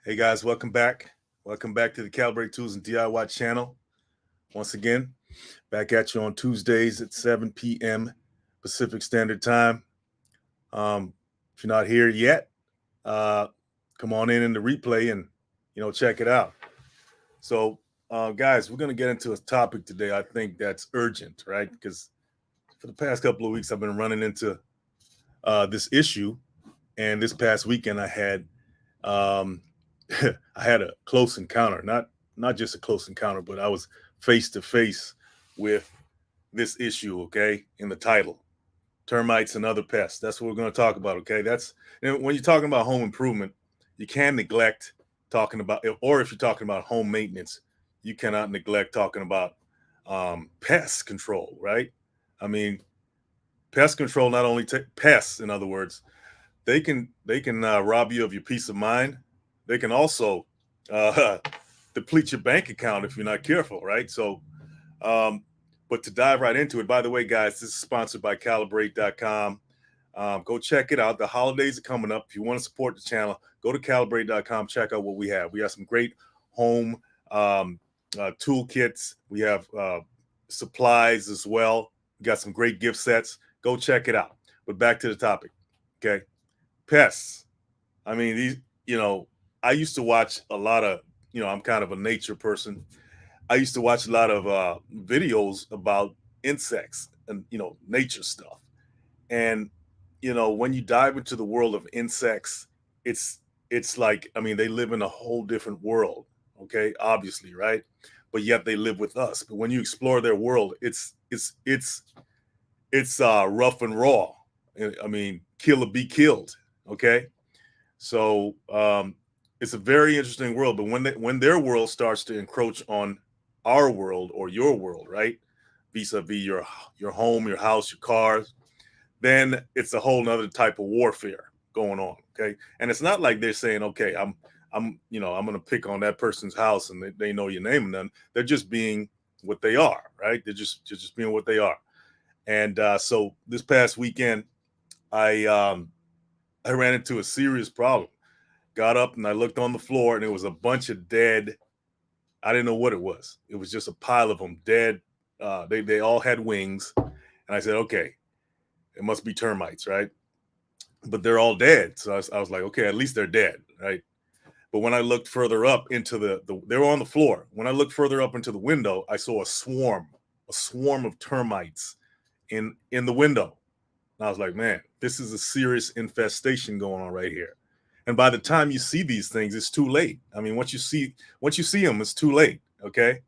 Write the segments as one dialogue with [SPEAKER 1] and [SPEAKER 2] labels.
[SPEAKER 1] Hey guys, welcome back. Welcome back to the Calibrate Tools and DIY channel. Once again, back at you on Tuesdays at 7 p.m. Pacific Standard Time. If you're not here yet, uh, come on in the replay and check it out. So, guys, we're gonna get into a topic today. I think that's urgent, right? Because for the past couple of weeks, I've been running into this issue, and this past weekend I had um, I had a close encounter, not just a close encounter, but I was face to face with this issue. Okay, in the title, termites and other pests. That's what we're going to talk about. Okay, that's when you're talking about home improvement, you can't neglect talking about, or if you're talking about home maintenance, you cannot neglect talking about pest control. Right? I mean, pest control not only pests, in other words, they can rob you of your peace of mind. They can also uh, deplete your bank account if you're not careful, right? So, um, but to dive right into it, by the way, guys, this is sponsored by Calibrate.com. Go check it out. The holidays are coming up. If you want to support the channel, go to Calibrate.com. Check out what we have. We have some great home toolkits. We have supplies as well. We got some great gift sets. Go check it out. But back to the topic. Okay. Pests. I mean, I used to watch a lot of, I'm kind of a nature person. I used to watch a lot of videos about insects and, nature stuff. And, when you dive into the world of insects, it's, it's like, I mean, they live in a whole different world. Okay. Obviously. Right. But yet they live with us. But when you explore their world, it's rough and raw. I mean, kill or be killed. Okay. So it's a very interesting world. But when their world starts to encroach on our world or your world, right, vis-a-vis your home, your house, your cars, then it's a whole nother type of warfare going on. Okay, and it's not like they're saying, okay, I'm going to pick on that person's house and they know your name and none. They're just being what they are, right? They're just being what they are. And so this past weekend, I I ran into a serious problem. Got up and I looked on the floor and it was a bunch of dead. I didn't know what it was. It was just a pile of them dead. They all had wings, and I said, okay, it must be termites, right? But they're all dead. So I was like, okay, at least they're dead, right? But when I looked further up into they were on the floor. When I looked further up into the window, I saw a swarm of termites in the window. And I was like, man, this is a serious infestation going on right here. And by the time you see these things, it's too late. I mean, once you see them, it's too late. Okay,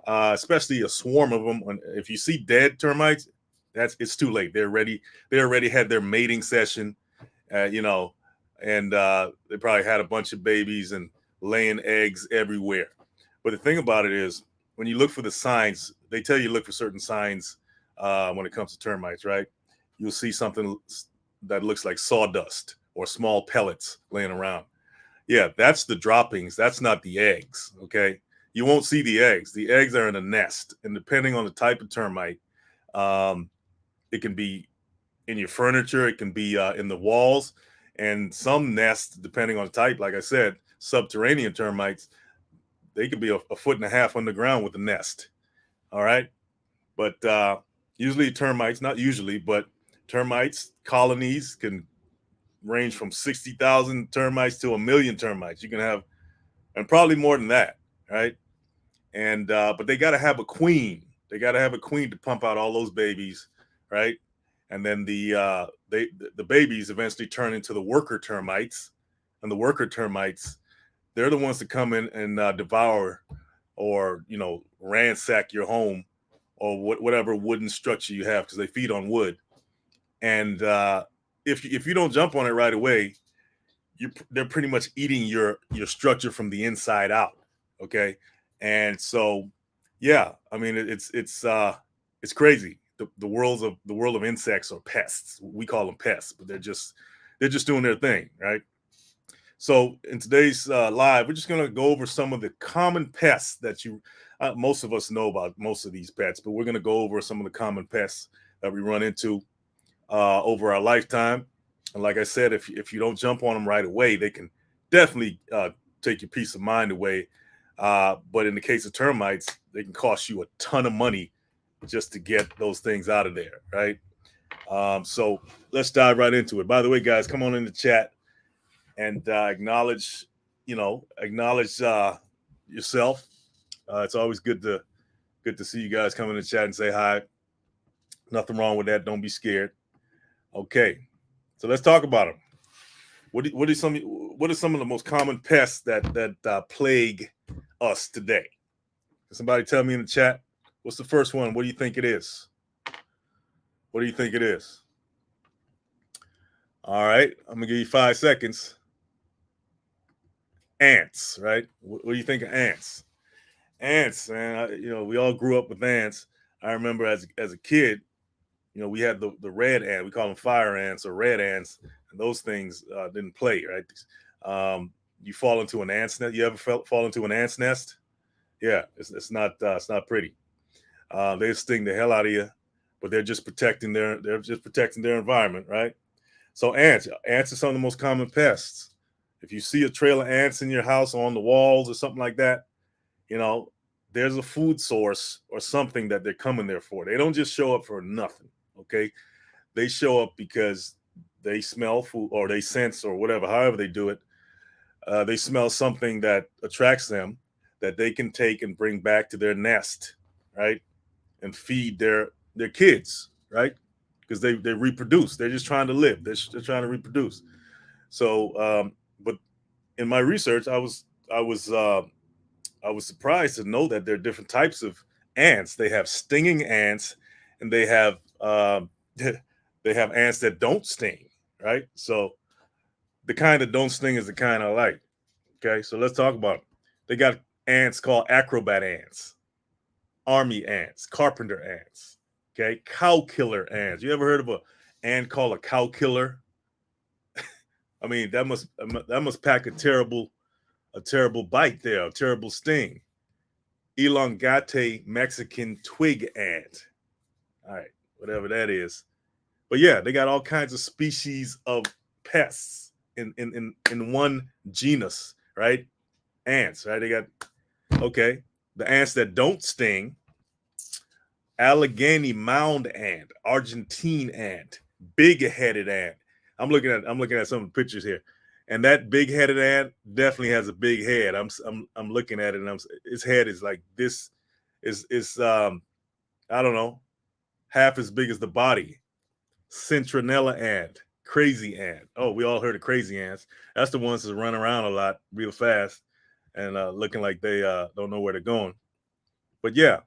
[SPEAKER 1] especially a swarm of them. If you see dead termites, it's too late. They're ready. They already had their mating session, you know, and they probably had a bunch of babies and laying eggs everywhere. But the thing about it is, when you look for the signs, they tell you look for certain signs when it comes to termites, right? You'll see something that looks like sawdust or small pellets laying around. Yeah, that's the droppings. That's not the eggs. Okay. You won't see the eggs. The eggs are in a nest. And depending on the type of termite, um, it can be in your furniture, it can be in the walls. And some nests, depending on the type, like I said, subterranean termites, they could be a foot and a half underground with a nest. All right. But usually termites, not usually, but termites colonies can range from 60,000 termites to a million termites. You can have, and probably more than that, right? And but they got to have a queen. They got to have a queen to pump out all those babies, right? And then the babies eventually turn into the worker termites, and the worker termites, they're the ones that come in and devour or ransack your home or whatever wooden structure you have because they feed on wood. And if you don't jump on it right away, they're pretty much eating your structure from the inside out. Okay, and so yeah, I mean it's crazy. The world of insects or pests. We call them pests, but they're just doing their thing, right? So in today's live, we're just gonna go over some of the common pests that most of us know about most of these pets, but we're gonna go over some of the common pests that we run into over our lifetime. And like I said, if you don't jump on them right away, they can definitely take your peace of mind away. But in the case of termites, they can cost you a ton of money just to get those things out of there, right? So let's dive right into it. By the way, guys, come on in the chat and acknowledge, acknowledge yourself. It's always good to see you guys come in the chat and say hi. Nothing wrong with that. Don't be scared. Okay, so let's talk about them. What are some of the most common pests that plague us today? Can somebody tell me in the chat? What's the first one? What do you think it is? What do you think it is? All right, I'm gonna give you 5 seconds. Ants, right? What do you think of ants? Ants, man. We all grew up with ants. I remember as a kid, we had the red ant. We call them fire ants or red ants, and those things didn't play, right? You fall into an ant's nest. You ever fall into an ant's nest? Yeah, it's not pretty. They sting the hell out of you, but they're just protecting their environment, right? So ants are some of the most common pests. If you see a trail of ants in your house on the walls or something like that, there's a food source or something that they're coming there for. They don't just show up for nothing, okay? They show up because they smell food or they sense or whatever, however they do it. They smell something that attracts them that they can take and bring back to their nest, right? And feed their kids, right? Because they reproduce. They're just trying to live. They're trying to reproduce. So, but in my research, I was surprised to know that there are different types of ants. They have stinging ants, and they have they have ants that don't sting, right? So the kind that don't sting is the kind I like. Okay, so let's talk about them. They got ants called acrobat ants, army ants, carpenter ants. Okay, cow killer ants. You ever heard of a ant called a cow killer? I mean, that must pack a terrible bite there, a terrible sting. Elongate Mexican twig ant. All right, whatever that is. But yeah, they got all kinds of species of pests in one genus, right? Ants, right? They got the ants that don't sting. Allegheny mound ant, Argentine ant, big-headed ant. I'm looking at some of the pictures here, and that big-headed ant definitely has a big head. I'm looking at it, and its head is like this. Is I don't know, half as big as the body. Citronella ant, crazy ant. Oh, we all heard of crazy ants. That's the ones that run around a lot, real fast, and looking like they don't know where they're going. But yeah,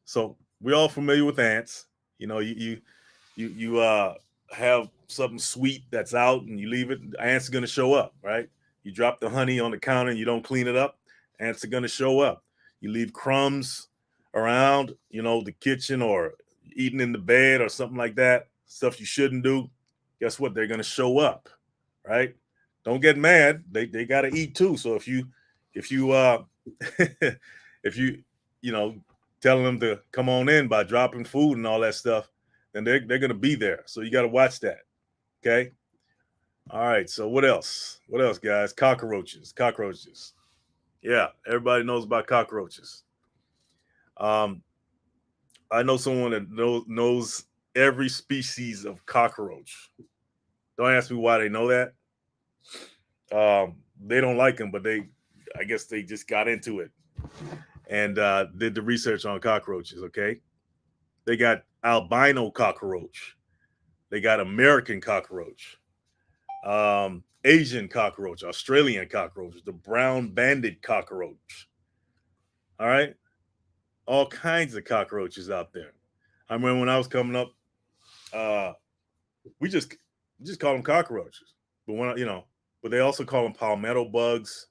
[SPEAKER 1] so we're all familiar with ants. You have something sweet that's out and you leave it, ants are going to show up, right? You drop the honey on the counter and you don't clean it up, ants are going to show up. You leave crumbs around, the kitchen or eating in the bed or something like that, stuff you shouldn't do. Guess what? They're going to show up, right? Don't get mad. They got to eat too. So if you if you telling them to come on in by dropping food and all that stuff, then they're going to be there. So you got to watch that. Okay. All right. So what else? What else, guys? Cockroaches. Yeah, everybody knows about cockroaches. I know someone that knows every species of cockroach. Don't ask me why they know that. They don't like them, but I guess they just got into it and did the research on cockroaches. Okay, they got albino cockroach, they got American cockroach, Asian cockroach, Australian cockroach, the brown banded cockroach. All right, all kinds of cockroaches out there. I remember when I was coming up, we just call them cockroaches, but but they also call them palmetto bugs.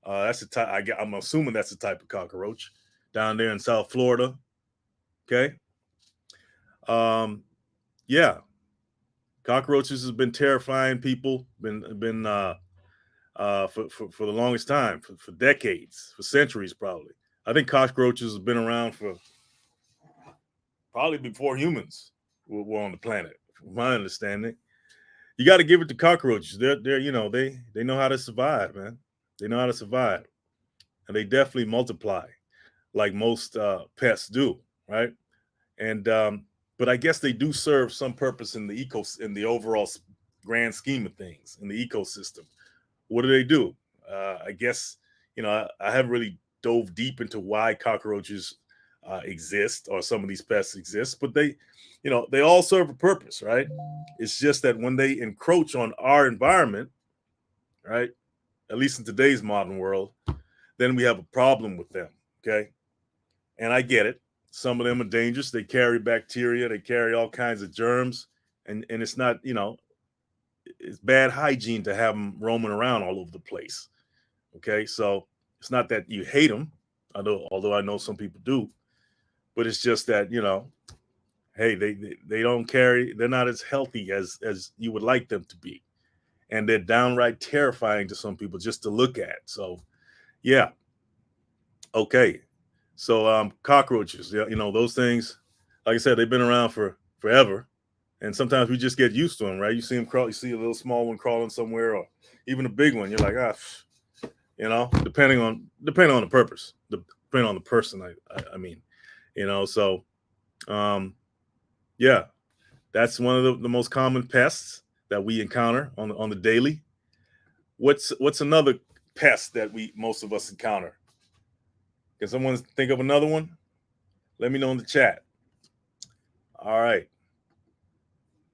[SPEAKER 1] That's the type. I'm assuming that's the type of cockroach down there in South Florida. Okay. Yeah, cockroaches has been terrifying people. Been for the longest time, for decades, for centuries, probably. I think cockroaches have been around for probably before humans were on the planet, from my understanding. You got to give it to cockroaches. They're they know how to survive, man. They know how to survive, and they definitely multiply like most pests do, right? And but I guess they do serve some purpose in the in the overall grand scheme of things in the ecosystem. What do they do? I guess I haven't really dove deep into why cockroaches exist or some of these pests exist, but they all serve a purpose, right? It's just that when they encroach on our environment, right? At least in today's modern world, then we have a problem with them. Okay, and I get it. Some of them are dangerous. They carry bacteria. They carry all kinds of germs, and it's not it's bad hygiene to have them roaming around all over the place. Okay, so it's not that you hate them, although I know some people do, but it's just that hey, they don't carry. They're not as healthy as you would like them to be, and they're downright terrifying to some people just to look at. So yeah, okay. So cockroaches, yeah, those things. Like I said, they've been around for forever, and sometimes we just get used to them, right? You see them crawl. You see a little small one crawling somewhere, or even a big one. You're like, depending on the purpose, depending on the person. I mean, So, um, yeah, that's one of the most common pests that we encounter on the daily. What's another pest that most of us encounter? Can someone think of another one? Let me know in the chat. All right.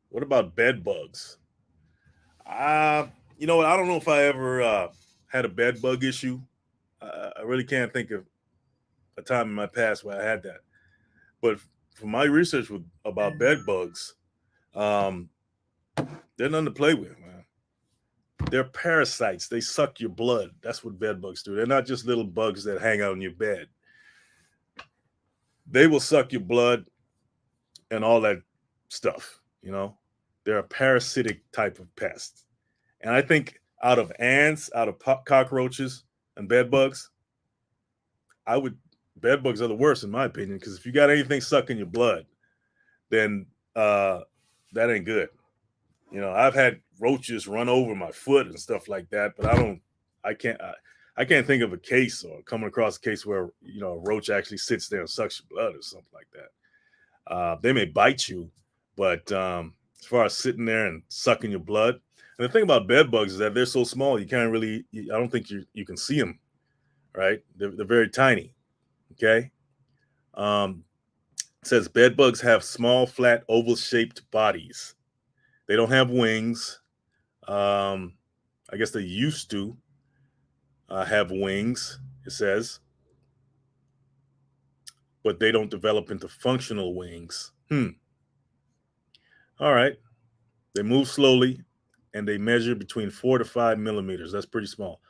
[SPEAKER 1] What about bed bugs? You know what? I don't know if I ever had a bed bug issue. I really can't think of a time in my past where I had that. But from my research about bed bugs, um, they're nothing to play with, man. They're parasites. They suck your blood. That's what bed bugs do. They're not just little bugs that hang out in your bed. They will suck your blood and all that stuff. They're a parasitic type of pest. And I think out of ants, out of cockroaches and bed bugs, bed bugs are the worst in my opinion, because if you got anything sucking your blood, then that ain't good. I've had roaches run over my foot and stuff like that, but I can't think of a case or coming across a case where a roach actually sits there and sucks your blood or something like that. They may bite you, but as far as sitting there and sucking your blood, and the thing about bed bugs is that they're so small you can't really. I don't think you can see them, right? They're very tiny. Okay. Um, it says bed bugs have small, flat, oval-shaped bodies. They don't have wings. I guess they used to have wings, it says, but they don't develop into functional wings. All right. They move slowly and they measure between 4 to 5 millimeters. That's pretty small.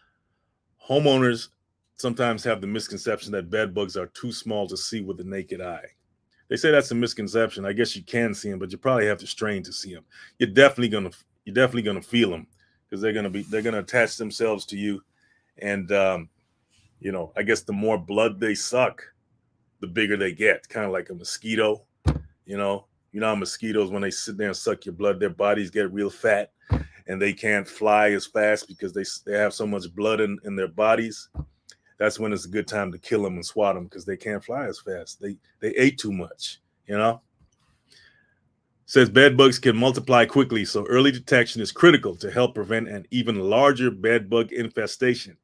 [SPEAKER 1] Homeowners sometimes have the misconception that bed bugs are too small to see with the naked eye. They say that's a misconception. I guess you can see them, but you probably have to strain to see them. You're definitely gonna feel them, because they're gonna attach themselves to you, and I guess the more blood they suck, the bigger they get. Kind of like a mosquito. You know, how mosquitoes, when they sit there and suck your blood, their bodies get real fat, and they can't fly as fast because they have so much blood in their bodies. That's when it's a good time to kill them and swat them, because they can't fly as fast. They ate too much. Says bed bugs can multiply quickly, so early detection is critical to help prevent an even larger bed bug infestation.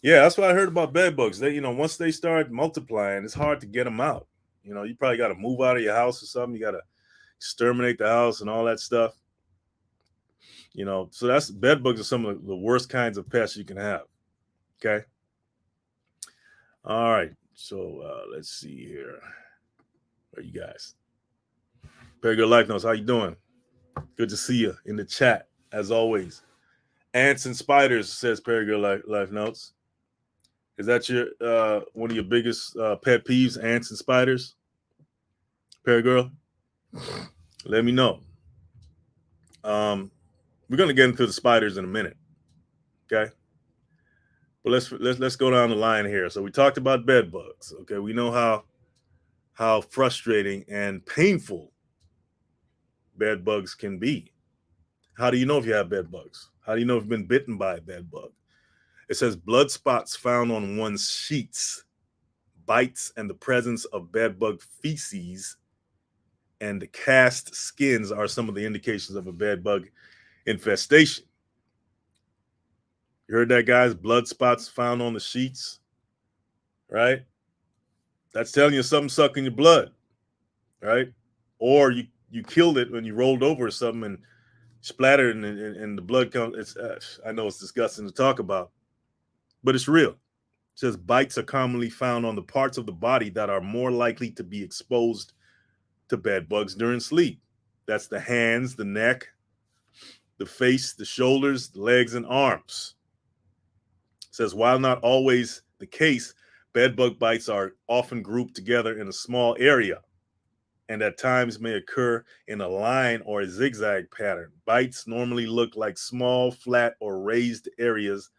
[SPEAKER 1] Yeah, that's what I heard about bed bugs. Once they start multiplying, it's hard to get them out. You probably got to move out of your house or something. You got to exterminate the house and all that stuff. So that's bed bugs are some of the worst kinds of pests you can have. Okay. All right. So let's see here. Where you guys? Very good life notes. How you doing? Good to see you in the chat as always. Ants and spiders, says Perigood life notes. Is that your one of your biggest pet peeves, ants and spiders? Perigirl? Let me know. We're gonna get into the spiders in a minute. Okay. But let's go down the line here. So we talked about bed bugs. Okay, we know how frustrating and painful bed bugs can be. How do you know if you have bed bugs? How do you know if you've been bitten by a bed bug? It says blood spots found on one's sheets, bites, and the presence of bedbug feces and cast skins are some of the indications of a bedbug infestation. You heard that, guys? Blood spots found on the sheets, right? That's telling you something sucking your blood, right? Or you killed it when you rolled over or something and splattered and the blood comes. It's I know it's disgusting to talk about, but it's real. It says bites are commonly found on the parts of the body that are more likely to be exposed to bed bugs during sleep. That's the hands, the neck, the face, the shoulders, the legs, and arms. It says while not always the case, bed bug bites are often grouped together in a small area and at times may occur in a line or a zigzag pattern. Bites normally look like small, flat, or raised areas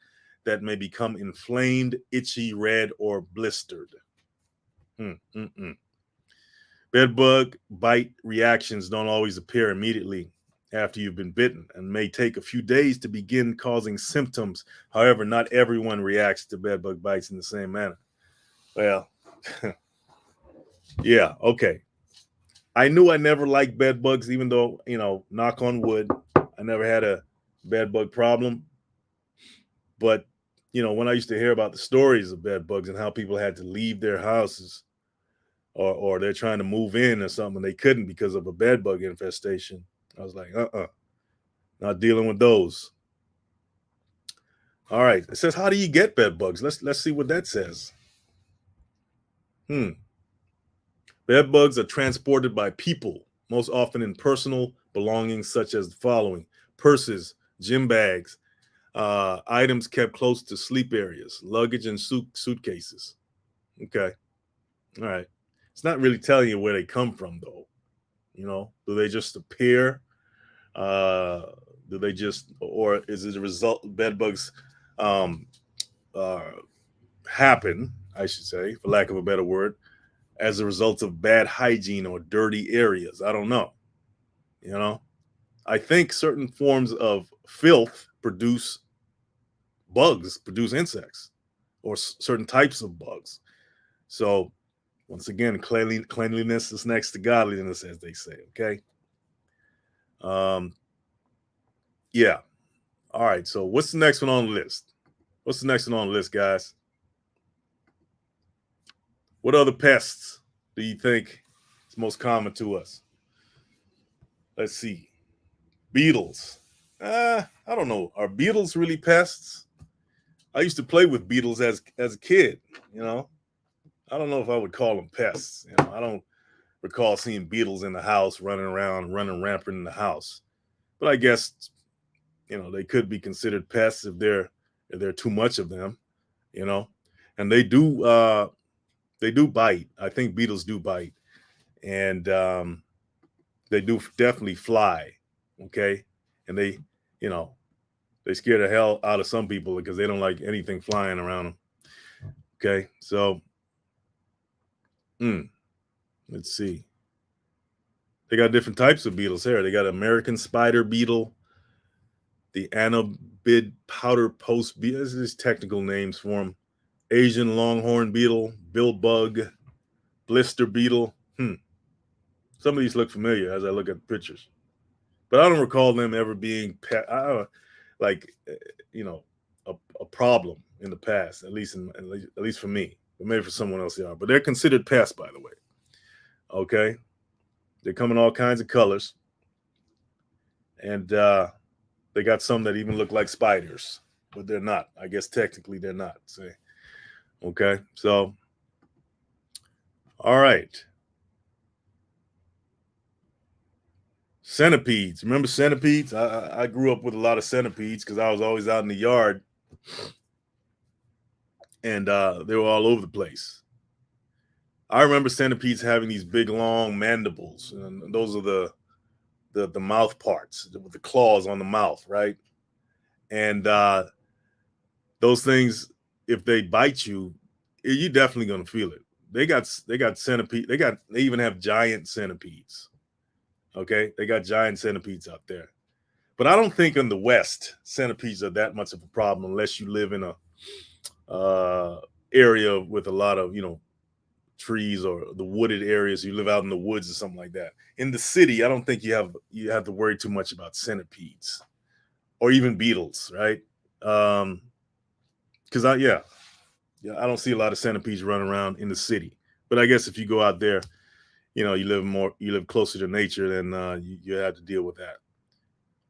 [SPEAKER 1] that may become inflamed, itchy, red, or blistered. Bed bug bite reactions don't always appear immediately after you've been bitten and may take a few days to begin causing symptoms. However, not everyone reacts to bed bug bites in the same manner. Well, yeah, okay. I knew I never liked bed bugs, even though, knock on wood, I never had a bed bug problem. But, when I used to hear about the stories of bed bugs and how people had to leave their houses or they're trying to move in or something, they couldn't because of a bed bug infestation, I was like, not dealing with those. All right. It says, how do you get bed bugs? Let's see what that says. Bed bugs are transported by people, most often in personal belongings such as the following: purses, gym bags, items kept close to sleep areas, luggage, and suitcases. Okay. All right. It's not really telling you where they come from, though. Do they just appear? Do they just, or is it a result of bed bugs uh, happen, I should say, for lack of a better word, as a result of bad hygiene or dirty areas? I don't know. I think certain forms of filth produce insects, or certain types of bugs. So, once again, cleanliness is next to godliness, as they say. Okay. Yeah. All right. So, what's the next one on the list? What's the next one on the list, guys? What other pests do you think is most common to us? Let's see. Beetles. I don't know. Are beetles really pests? I used to play with beetles as a kid. I don't know if I would call them pests. I don't recall seeing beetles in the house running around, running rampant in the house. But I guess they could be considered pests if there are too much of them. And they do bite. I think beetles do bite, and they do definitely fly. Okay, and they scare the hell out of some people because they don't like anything flying around them. Okay, so let's see. They got different types of beetles here. They got American spider beetle, the Anobid powder post beetle. This is technical names for them. Asian longhorn beetle, bill bug, blister beetle. Some of these look familiar as I look at pictures, but I don't recall them ever being a problem in the past. At least for me, but maybe for someone else they are. But they're considered pests, by the way. Okay, they come in all kinds of colors, and they got some that even look like spiders, but they're not. I guess technically they're not. Say, okay, so all right. Centipedes. Remember centipedes? I grew up with a lot of centipedes because I was always out in the yard, and they were all over the place. I remember centipedes having these big, long mandibles, and those are the mouth parts with the claws on the mouth, right? And those things, if they bite you, you're definitely gonna feel it. They got centipede. They even have giant centipedes. Okay, they got giant centipedes out there. But I don't think in the West centipedes are that much of a problem unless you live in a area with a lot of trees, or the wooded areas. You live out in the woods or something like that. In the city, I don't think you have to worry too much about centipedes or even beetles, right? Because I don't see a lot of centipedes running around in the city. But I guess if you go out there, you live closer to nature, then you have to deal with that.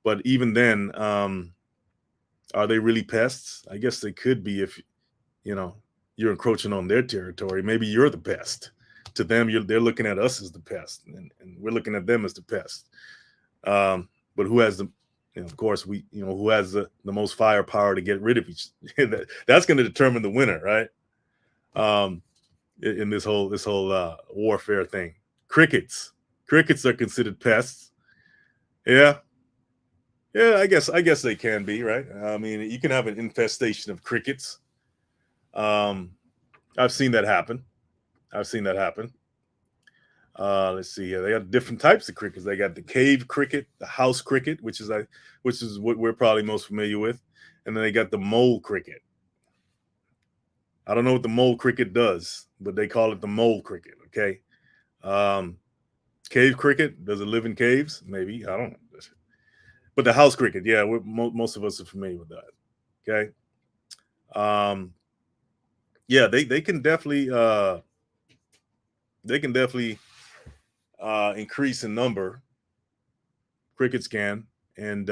[SPEAKER 1] But even then, are they really pests? I guess they could be if you know you're encroaching on their territory. Maybe you're the pest. To them, they're looking at us as the pest, and we're looking at them as the pest. But who has the of course, who has the most firepower to get rid of each? That's going to determine the winner, right? Um, in this whole warfare thing. Crickets are considered pests. Yeah, yeah. I guess they can be, right. I mean, you can have an infestation of crickets. Um, I've seen that happen. I've seen that happen. Let's see here. They got different types of crickets. They got the cave cricket, the house cricket, which is what we're probably most familiar with, and then they got the mole cricket. I don't know what the mole cricket does, but they call it the mole cricket. Okay. Um, Cave cricket, does it live in caves? Maybe, I don't know. But the house cricket, yeah, most of us are familiar with that. Okay. Um, yeah, they can definitely increase in number. Crickets can, and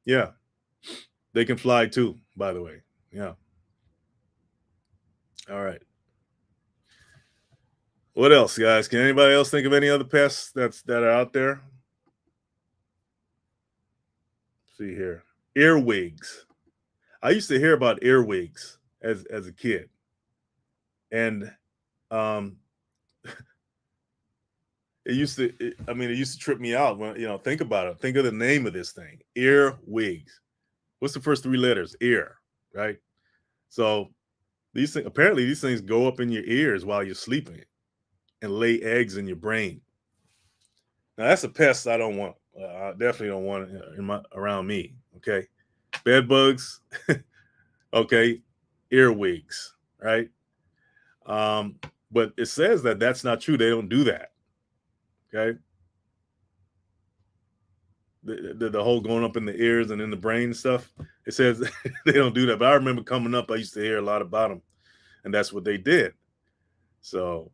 [SPEAKER 1] yeah, they can fly too. By the way, yeah. All right. What else, guys? Can anybody else think of any other pests that are out there? Let's see here, earwigs. I used to hear about earwigs as a kid, and um, it used to trip me out when think about it. Think of the name of this thing, earwigs. What's the first three letters? Ear, right? So apparently these things go up in your ears while you're sleeping and lay eggs in your brain. Now that's a pest I don't want. I definitely don't want it around me. Okay, bed bugs. Okay, earwigs, right? Um, but it says that that's not true. They don't do that. Okay, the whole going up in the ears and in the brain and stuff. It says they don't do that. But I remember coming up, I used to hear a lot about them, and that's what they did. So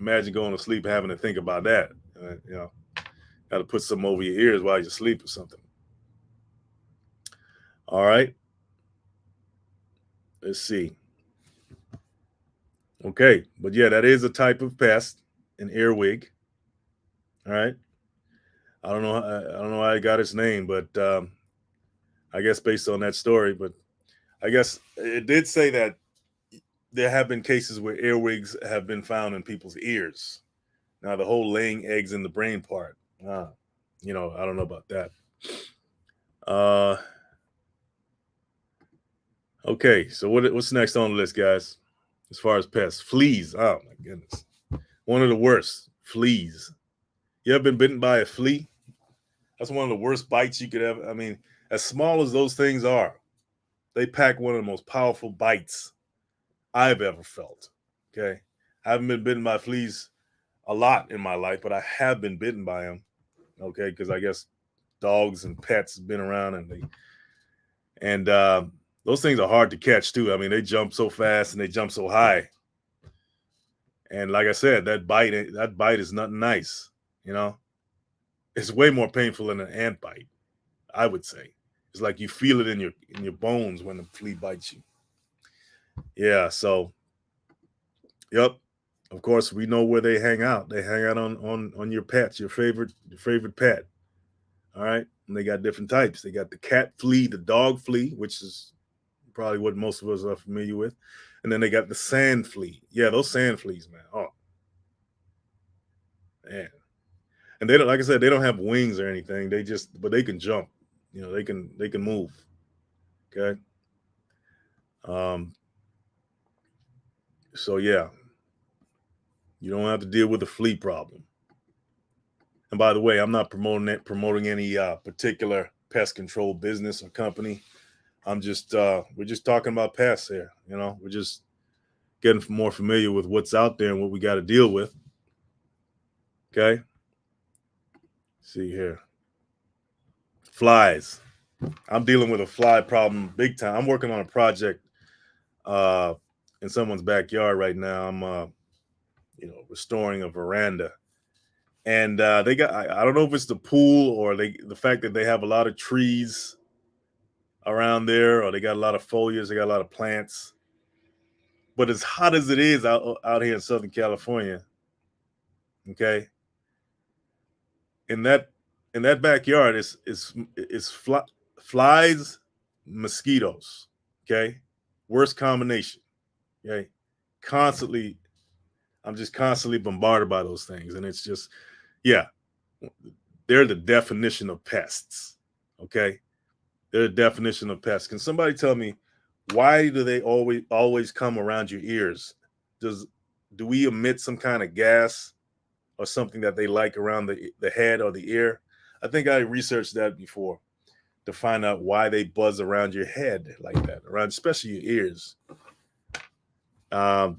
[SPEAKER 1] imagine going to sleep having to think about that. Got to put some over your ears while you sleep or something. All right, let's see. Okay, but yeah, that is a type of pest, an earwig. All right, I don't know how I got its name, but I guess based on that story. But I guess it did say that there have been cases where earwigs have been found in people's ears. Now, the whole laying eggs in the brain part, I don't know about that. Uh, okay, so what's next on the list, guys? As far as pests, fleas. Oh my goodness, one of the worst. Fleas. You ever been bitten by a flea? That's one of the worst bites you could ever. I mean, as small as those things are, they pack one of the most powerful bites I've ever felt. Okay, I haven't been bitten by fleas a lot in my life, but I have been bitten by them. Okay, because I guess dogs and pets have been around, and those things are hard to catch too. I mean, they jump so fast and they jump so high, and like I said, that bite is nothing nice. You know, it's way more painful than an ant bite. I would say it's like you feel it in your bones when the flea bites you. Yeah. So, yep. Of course, we know where they hang out. They hang out on your pets, your favorite pet. All right. And they got different types. They got the cat flea, the dog flea, which is probably what most of us are familiar with. And then they got the sand flea. Yeah, those sand fleas, man. Oh, man. And they don't, like I said, they don't have wings or anything. But they can jump. They can move. Okay. Um, so yeah, you don't have to deal with the flea problem. And by the way, I'm not promoting any particular pest control business or company. we're just talking about pests here. We're just getting more familiar with what's out there and what we got to deal with. Okay. See here. Flies. I'm dealing with a fly problem big time. I'm working on a project uh, in someone's backyard right now. I'm restoring a veranda, and they got I don't know if it's the pool or the fact that they have a lot of trees around there, or they got a lot of foliage, they got a lot of plants. But as hot as it is out here in Southern California, okay, in that backyard is flies, mosquitoes, okay, worst combination, okay, constantly. I'm just constantly bombarded by those things, and it's just, yeah, they're the definition of pests, okay. They're the definition of pests. Can somebody tell me, why do they always come around your ears? Do we emit some kind of gas or something that they like around the head or the ear? I think I researched that before to find out why they buzz around your head like that, around especially your ears. The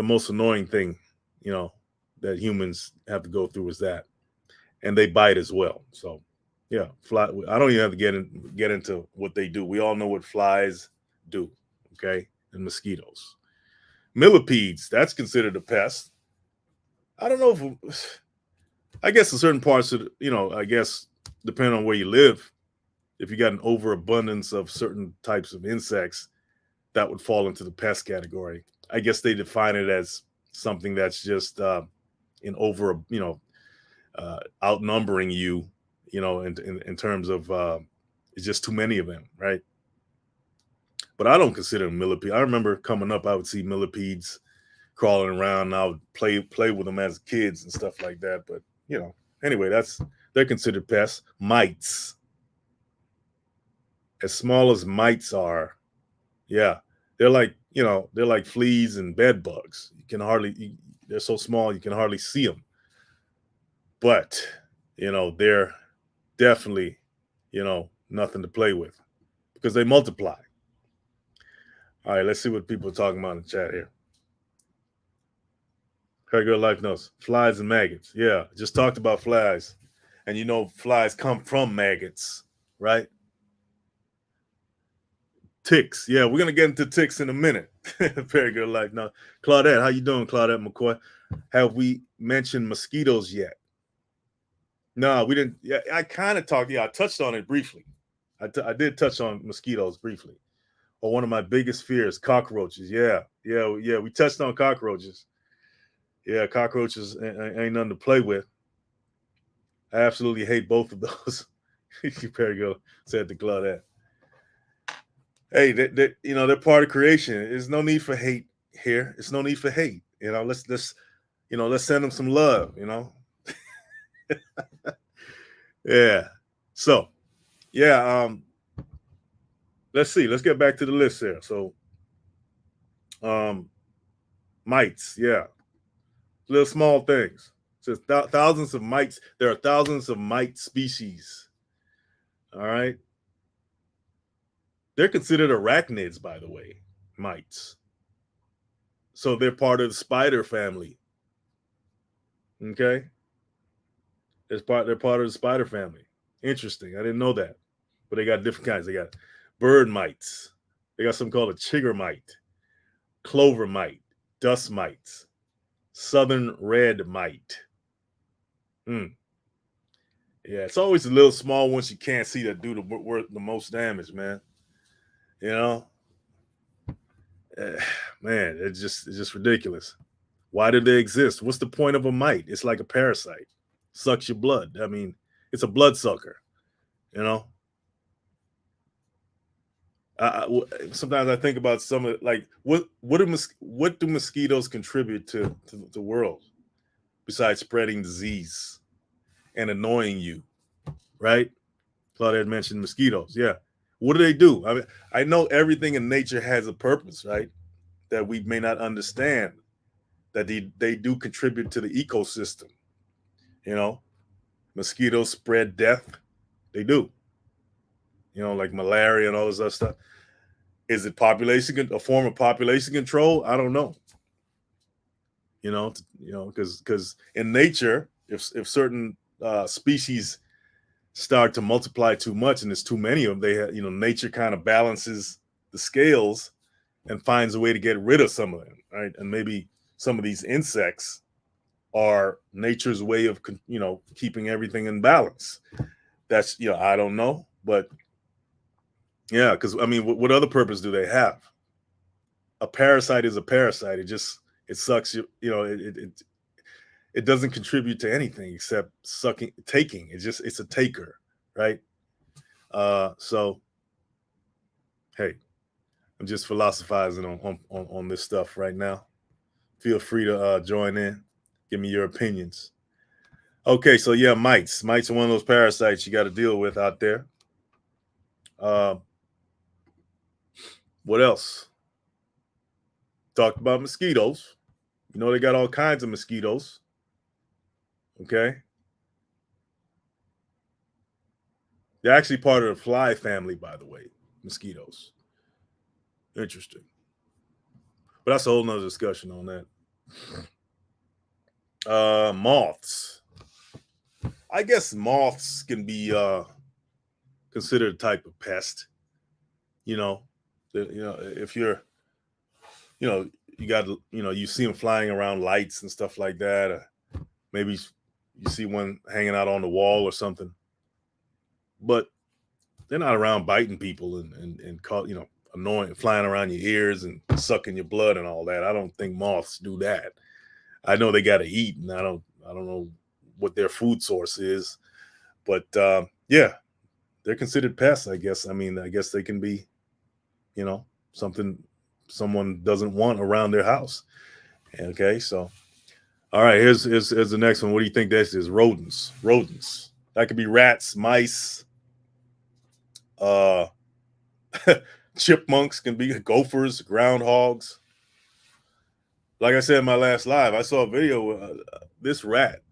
[SPEAKER 1] most annoying thing, that humans have to go through is that, and they bite as well. So, yeah, fly. I don't even have to get into what they do. We all know what flies do, okay, and mosquitoes. Millipedes, that's considered a pest. I don't know if, I guess in certain parts of, I guess depending on where you live, if you got an overabundance of certain types of insects, that would fall into the pest category. I guess they define it as something that's just in over, outnumbering you, in terms of it's just too many of them, right? But I don't consider them millipedes. I remember coming up, I would see millipedes crawling around, and I would play with them as kids and stuff like that. But anyway, they're considered pests. Mites, as small as mites are, yeah, they're like fleas and bed bugs. They're so small you can hardly see them. But they're definitely nothing to play with because they multiply. All right, let's see what people are talking about in the chat here. Her Girl Life knows flies and maggots. Yeah, just talked about flies, and flies come from maggots, right? Ticks. Yeah, we're gonna get into ticks in a minute. Very good life. Now, Claudette, how you doing, Claudette McCoy? Have we mentioned mosquitoes yet? No, we didn't. Yeah, I kind of talked. Yeah, I touched on it briefly. I did touch on mosquitoes briefly. Or one of my biggest fears, cockroaches. Yeah. We touched on cockroaches. Yeah, cockroaches ain't nothing to play with. I absolutely hate both of those. Perry go said to Claudette. Hey, they're part of creation. There's no need for hate here. It's no need for hate. Let's send them some love. Yeah. So, yeah. Let's see. Let's get back to the list here. So, mites. Yeah, little small things. So thousands of mites. There are thousands of mite species. All right. They're considered arachnids, by the way, mites. So they're part of the spider family. Okay. They're part of the spider family. Interesting. I didn't know that. But they got different kinds. They got bird mites. They got something called a chigger mite, clover mite, dust mites, southern red mite. Hmm. Yeah, it's always the little small ones you can't see that do the most damage, man. You know, man, it's just ridiculous. Why do they exist? What's the point of a mite? It's like a parasite, sucks your blood. I mean, it's a blood sucker. You know, sometimes I think about some of like what do mosquitoes contribute to the world besides spreading disease and annoying you, right? Claudia mentioned mosquitoes. Yeah, what do they do? I mean, I know everything in nature has a purpose, right? That we may not understand. That they do contribute to the ecosystem. You know, mosquitoes spread death. They do. like malaria and all this other stuff. Is it a form of population control? I don't know. Because in nature, if certain species start to multiply too much and there's too many of them, nature kind of balances the scales and finds a way to get rid of some of them, right? And maybe some of these insects are nature's way of keeping everything in balance. That's I don't know, but yeah, because I mean, what other purpose do they have? A parasite is a parasite. It sucks it doesn't contribute to anything except taking. It's a taker, right? So hey, I'm just philosophizing on this stuff right now. Feel free to join in, give me your opinions. Okay, so yeah, mites are one of those parasites you got to deal with out there. What else? Talked about mosquitoes. They got all kinds of mosquitoes. Okay. They're actually part of the fly family, by the way, mosquitoes. Interesting. But that's a whole nother discussion on that. Moths. I guess moths can be considered a type of pest. If you're, you got, you see them flying around lights and stuff like that. Maybe you see one hanging out on the wall or something. But they're not around biting people and annoying, flying around your ears and sucking your blood and all that. I don't think moths do that. I know they got to eat, and I don't know what their food source is, but yeah, they're considered pests, I guess. I mean, I guess they can be, something someone doesn't want around their house. Okay, so all right, here's the next one. What do you think this is? Rodents. That could be rats, mice, chipmunks, can be gophers, groundhogs. Like I said in my last live, I saw a video. This rat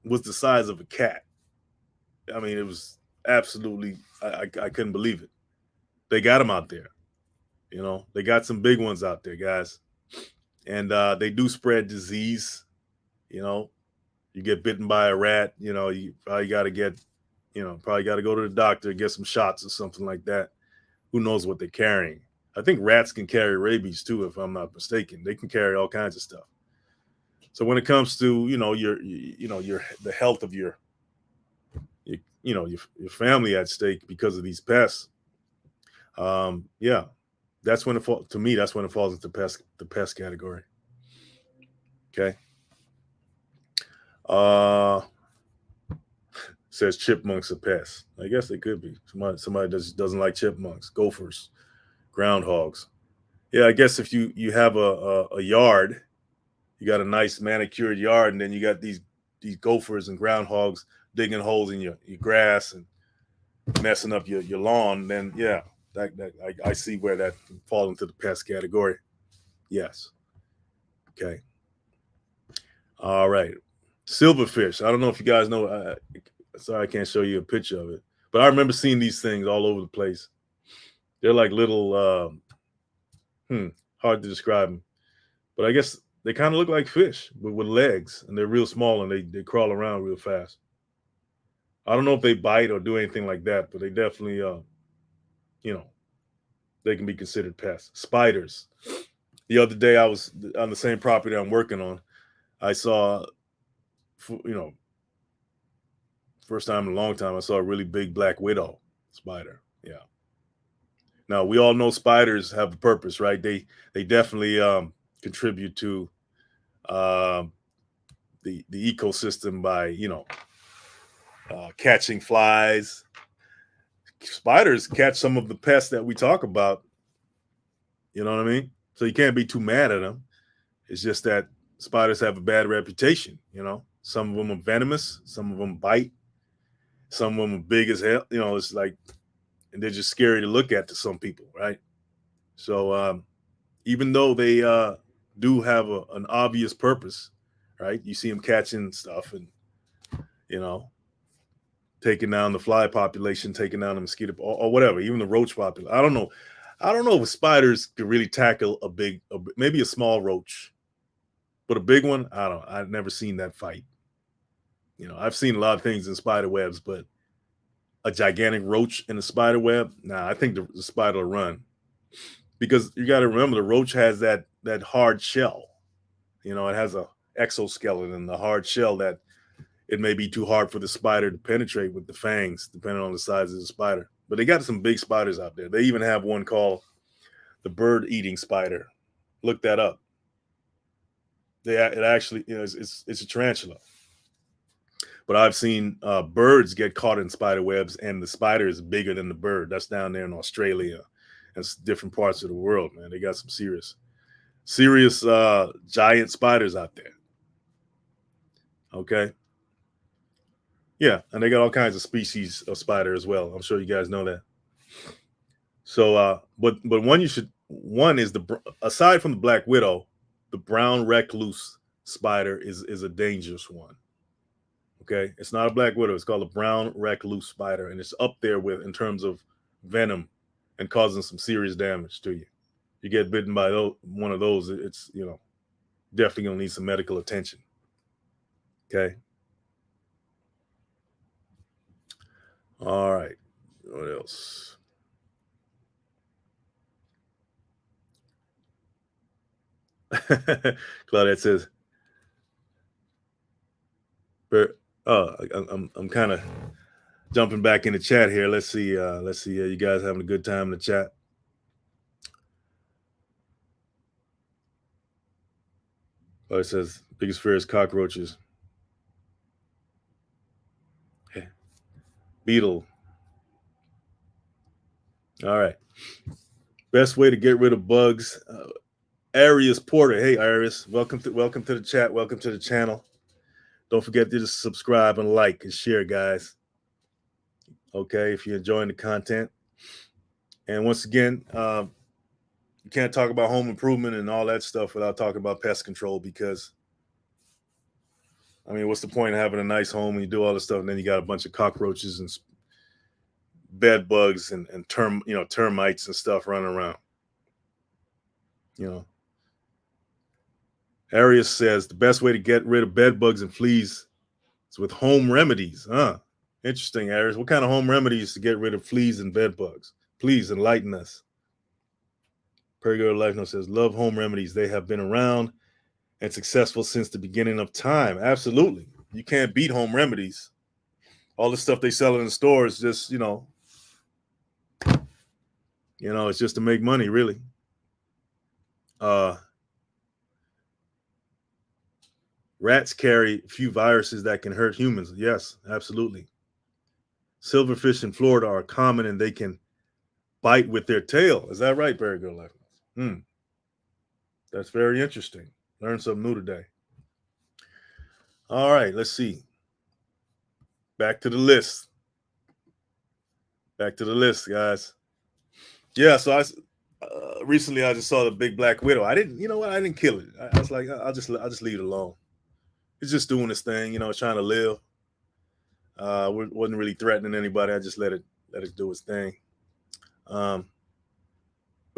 [SPEAKER 1] was the size of a cat. I mean, it was absolutely, I couldn't believe it. They got them out there. They got some big ones out there, guys. And they do spread disease. You get bitten by a rat, you probably got to go to the doctor, get some shots or something like that. Who knows what they're carrying? I think rats can carry rabies too, if I'm not mistaken. They can carry all kinds of stuff. So when it comes to the health of your family at stake because of these pests, yeah, that's when to me that's when it falls into the pest category. Okay. Says chipmunks are pests. I guess they could be. Somebody doesn't like chipmunks, gophers, groundhogs. Yeah, I guess if you have a yard, you got a nice manicured yard, and then you got these gophers and groundhogs digging holes in your grass and messing up your lawn, then yeah, I see where that can fall into the pest category. Yes. Okay. All right. Silverfish. I don't know if you guys know. Sorry, I can't show you a picture of it, but I remember seeing these things all over the place. They're like little, hard to describe them, but I guess they kind of look like fish with legs, and they're real small and they crawl around real fast. I don't know if they bite or do anything like that, but they definitely, they can be considered pests. Spiders. The other day, I was on the same property I'm working on. I saw, first time in a long time, I saw a really big black widow spider. Yeah. Now we all know spiders have a purpose, right? They definitely contribute to the ecosystem by catching flies. Spiders catch some of the pests that we talk about. You know what I mean? So you can't be too mad at them. It's just that spiders have a bad reputation. Some of them are venomous, some of them bite, some of them are big as hell. It's like, and they're just scary to look at to some people, right? So even though they do have an obvious purpose, right? You see them catching stuff, and taking down the fly population, taking down the mosquito or whatever, even the roach population. I don't know. I don't know if spiders could really tackle maybe a small roach, but a big one, I don't. I've never seen that fight. I've seen a lot of things in spider webs, but a gigantic roach in a spider web, nah, I think the spider will run because you got to remember the roach has that hard shell. It has a exoskeleton, the hard shell that it may be too hard for the spider to penetrate with the fangs, depending on the size of the spider. But they got some big spiders out there. They even have one called the bird-eating spider. Look that up. It actually, it's a tarantula. But I've seen birds get caught in spider webs, and the spider is bigger than the bird. That's down there in Australia and different parts of the world, man. They got some serious giant spiders out there. Okay. Yeah, and they got all kinds of species of spider as well. I'm sure you guys know that. So, but one is aside from the black widow, the brown recluse spider is a dangerous one. Okay, it's not a black widow. It's called a brown recluse spider, and it's up there with in terms of venom and causing some serious damage to you. You get bitten by one of those, it's definitely gonna need some medical attention. Okay. All right. What else? Claudette says, I'm kind of jumping back in the chat here. Let's see. You guys having a good time in the chat? Oh, it says biggest fear is cockroaches. Okay. Beetle. All right. Best way to get rid of bugs. Arius Porter. Hey, Arius. Welcome to the chat. Welcome to the channel. Don't forget to just subscribe and like and share, guys. Okay, if you're enjoying the content. And once again, you can't talk about home improvement and all that stuff without talking about pest control because, I mean, what's the point of having a nice home and you do all this stuff and then you got a bunch of cockroaches and bed bugs and termites and stuff running around. Arius says the best way to get rid of bed bugs and fleas is with home remedies. Interesting, Arius. What kind of home remedies to get rid of fleas and bed bugs? Please enlighten us. Perigord Life Note says, love home remedies. They have been around and successful since the beginning of time. Absolutely. You can't beat home remedies. All the stuff they sell in the stores, just, it's just to make money, really. Rats carry a few viruses that can hurt humans. Yes, absolutely. Silverfish in Florida are common and they can bite with their tail. Is that right, Perigord Life Note? That's very interesting. Learned something new today. All right, let's see. Back to the list. Guys. Yeah, so recently I just saw the big black widow. I didn't kill it. I was like, I'll just leave it alone. It's just doing this thing, it's trying to live. Wasn't really threatening anybody. I just let it do its thing. But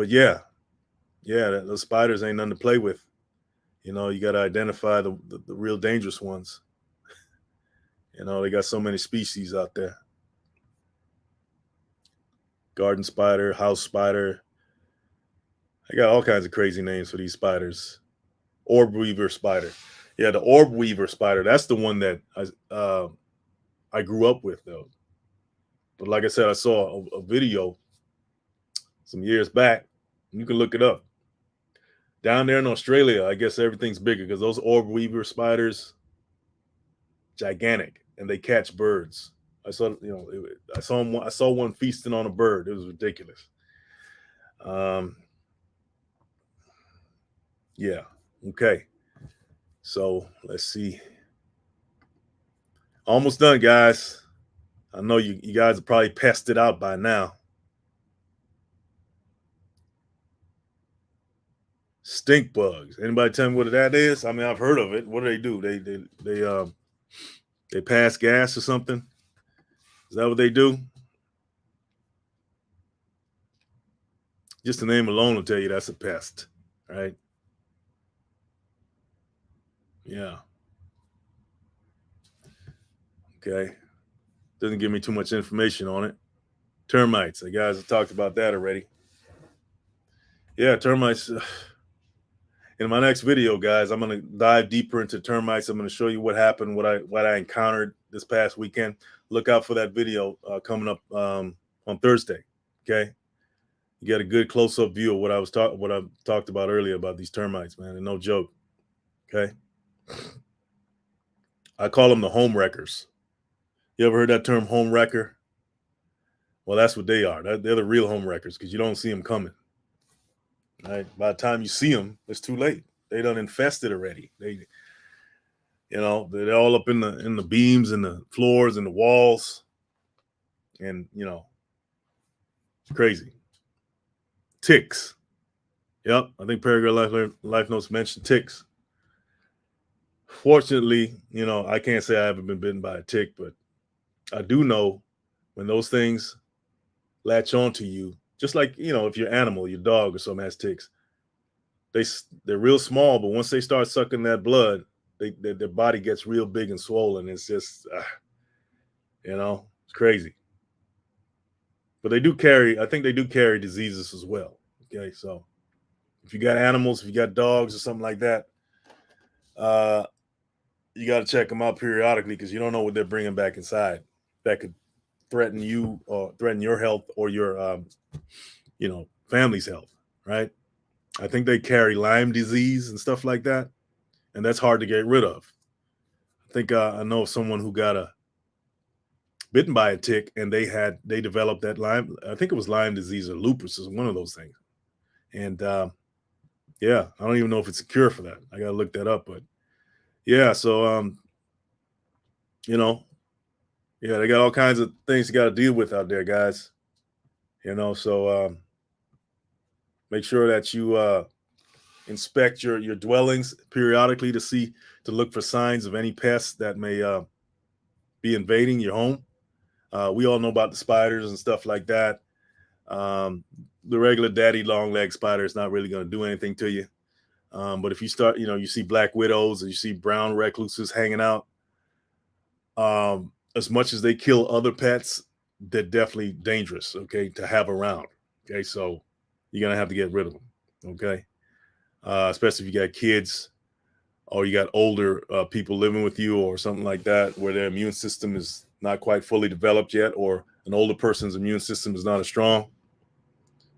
[SPEAKER 1] yeah, those spiders ain't nothing to play with. You got to identify the real dangerous ones. They got so many species out there. Garden spider, house spider. I got all kinds of crazy names for these spiders. Orb weaver spider. Yeah, the orb weaver spider. That's the one that I grew up with, though. But like I said, I saw a video some years back. You can look it up. Down there in Australia, I guess everything's bigger because those orb weaver spiders, gigantic, and they catch birds. I saw one feasting on a bird. It was ridiculous. Yeah. Okay. So let's see. Almost done, guys. I know you guys are probably pested out by now. Stink bugs. Anybody tell me what that is? I mean, I've heard of it. What do? They pass gas or something? Is that what they do? Just the name alone will tell you that's a pest, right? Yeah. Okay. Doesn't give me too much information on it. Termites. The guys have talked about that already. Yeah, termites. In my next video, guys, I'm going to dive deeper into termites. I'm going to show you what happened, what I encountered this past weekend. Look out for that video coming up on Thursday. Okay, you get a good close up view of what I talked about earlier about these termites, man. And no joke. Okay, I call them the home wreckers. You ever heard that term, home wrecker? Well, that's what they are. They're the real home wreckers because you don't see them coming. Right? By the time you see them, it's too late. They done infested already. They're all up in the beams and the floors and the walls, and it's crazy. Ticks. Yep, I think Paragraph Life Notes mentioned ticks. Fortunately, I can't say I haven't been bitten by a tick, but I do know when those things latch onto you, just like if your animal, your dog or something has ticks, they're real small, but once they start sucking that blood, their body gets real big and swollen. It's just, it's crazy. But I think they do carry diseases as well. Okay, so if you got animals, if you got dogs or something like that, you got to check them out periodically because you don't know what they're bringing back inside that could threaten you or threaten your health or your, family's health, right? I think they carry Lyme disease and stuff like that, and that's hard to get rid of. I think I know someone who got bitten by a tick, and they developed that Lyme. I think it was Lyme disease or lupus is one of those things. And yeah, I don't even know if it's a cure for that. I got to look that up. But yeah, so yeah, they got all kinds of things you got to deal with out there, guys. So make sure that you inspect your dwellings periodically to look for signs of any pests that may be invading your home. We all know about the spiders and stuff like that. The regular daddy long leg spider is not really going to do anything to you. But if you start, you see black widows and you see brown recluses hanging out, as much as they kill other pets, they're definitely dangerous, okay, to have around. Okay, so you're going to have to get rid of them. Okay. Especially if you got kids or you got older people living with you or something like that, where their immune system is not quite fully developed yet, or an older person's immune system is not as strong.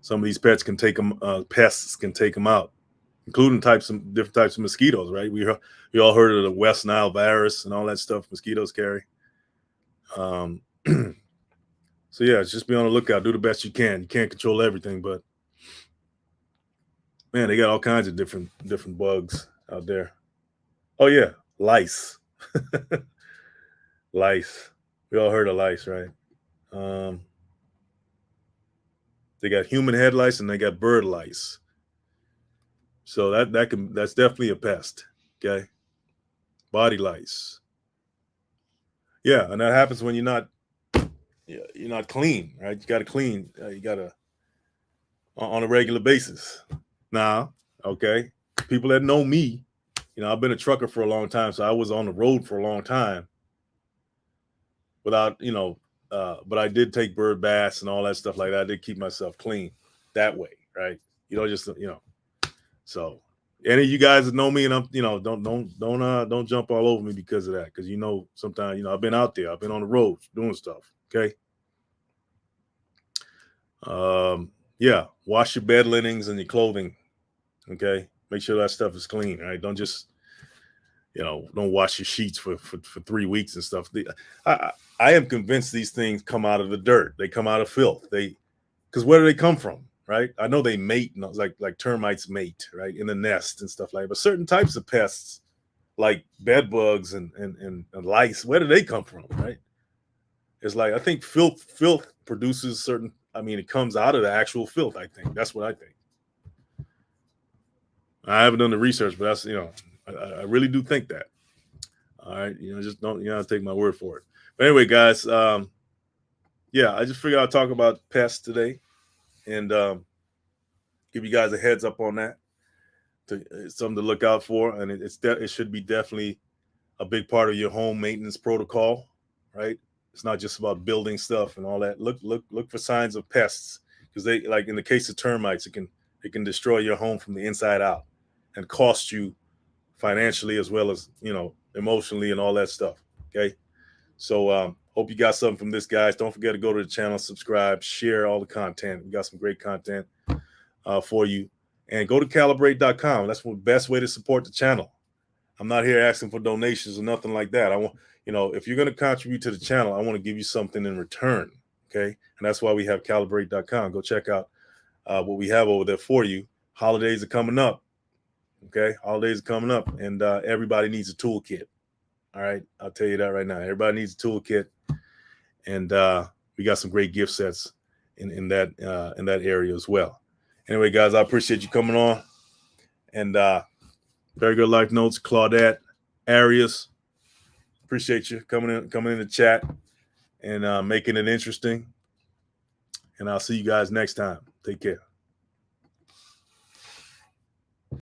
[SPEAKER 1] Some of these pests can take them out, including different types of mosquitoes, right? We all heard of the West Nile virus and all that stuff mosquitoes carry. So yeah, just be on the lookout. Do the best you can. You can't control everything, but man, they got all kinds of different bugs out there. Oh yeah, lice. Lice. We all heard of lice, right? They got human head lice and they got bird lice. So that's definitely a pest. Okay. Body lice. Yeah, and that happens when you're not clean, right? You got to clean. You got to on a regular basis. Now, okay, people that know me, I've been a trucker for a long time, so I was on the road for a long time. Without, but I did take bird baths and all that stuff like that. I did keep myself clean that way, right? So any of you guys that know me and I'm, don't jump all over me because of that. Because sometimes, I've been out there, I've been on the road doing stuff. Okay. Yeah, wash your bed linens and your clothing. Okay. Make sure that stuff is clean, right? Don't just, don't wash your sheets for 3 weeks and stuff. I am convinced these things come out of the dirt. They come out of filth. Because where do they come from? Right? I know they mate, like termites mate, right, in the nest and stuff like that. But certain types of pests, like bed bugs and lice, where do they come from? Right? It's like I think filth produces certain. I mean, it comes out of the actual filth. I think that's what I think. I haven't done the research, but that's I really do think that. All right, just don't take my word for it. But anyway, guys, yeah, I just figured I'd talk about pests today and give you guys a heads up on that. It's something to look out for, and it should be definitely a big part of your home maintenance protocol, right? It's not just about building stuff and all that. Look for signs of pests, because they, like in the case of termites, it can destroy your home from the inside out and cost you financially as well as, you know, emotionally and all that stuff. Okay. So hope you got something from this, guys. Don't forget to go to the channel, subscribe, share all the content. We got some great content for you. And go to calibrate.com. That's the best way to support the channel. I'm not here asking for donations or nothing like that. I want, you know, if you're going to contribute to the channel, I want to give you something in return. Okay. And that's why we have calibrate.com. Go check out what we have over there for you. Holidays are coming up. Okay. Holidays are coming up, and everybody needs a toolkit. All right. I'll tell you that right now. Everybody needs a toolkit. And we got some great gift sets in that area as well. Anyway, guys, I appreciate you coming on. And very good life notes, Claudette, Arius. Appreciate you coming in the chat and making it interesting. And I'll see you guys next time. Take care.